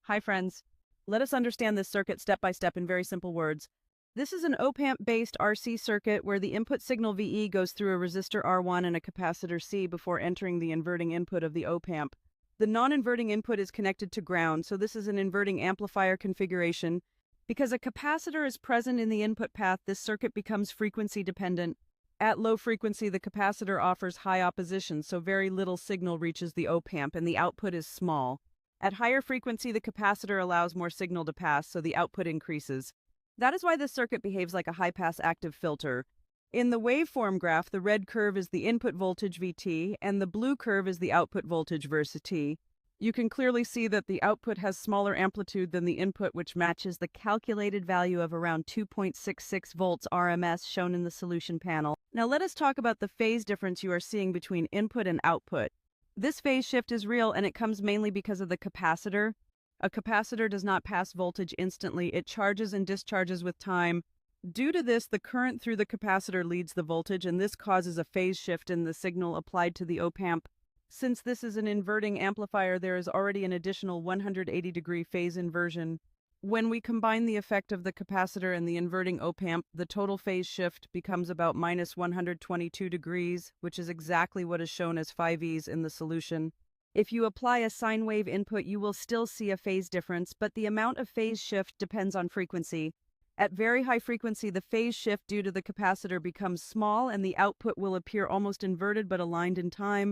Hi, friends. Let us understand this circuit step by step in very simple words. This is an op-amp-based RC circuit where the input signal VE goes through a resistor R1 and a capacitor C before entering the inverting input of the op-amp. The non-inverting input is connected to ground, so this is an inverting amplifier configuration. Because a capacitor is present in the input path, this circuit becomes frequency dependent. At low frequency, the capacitor offers high opposition, so very little signal reaches the op-amp and the output is small. At higher frequency, the capacitor allows more signal to pass, so the output increases. That is why this circuit behaves like a high-pass active filter. In the waveform graph, the red curve is the input voltage Vt, and the blue curve is the output voltage versus T. You can clearly see that the output has smaller amplitude than the input, which matches the calculated value of around 2.66 volts RMS shown in the solution panel. Now let us talk about the phase difference you are seeing between input and output. This phase shift is real, and it comes mainly because of the capacitor. A capacitor does not pass voltage instantly. It charges and discharges with time. Due to this, the current through the capacitor leads the voltage, and this causes a phase shift in the signal applied to the op-amp. Since this is an inverting amplifier, there is already an additional 180-degree phase inversion. When we combine the effect of the capacitor and the inverting op-amp, the total phase shift becomes about minus 122 degrees, which is exactly what is shown as 5Es in the solution. If you apply a sine wave input, you will still see a phase difference, but the amount of phase shift depends on frequency. At very high frequency, the phase shift due to the capacitor becomes small and the output will appear almost inverted but aligned in time.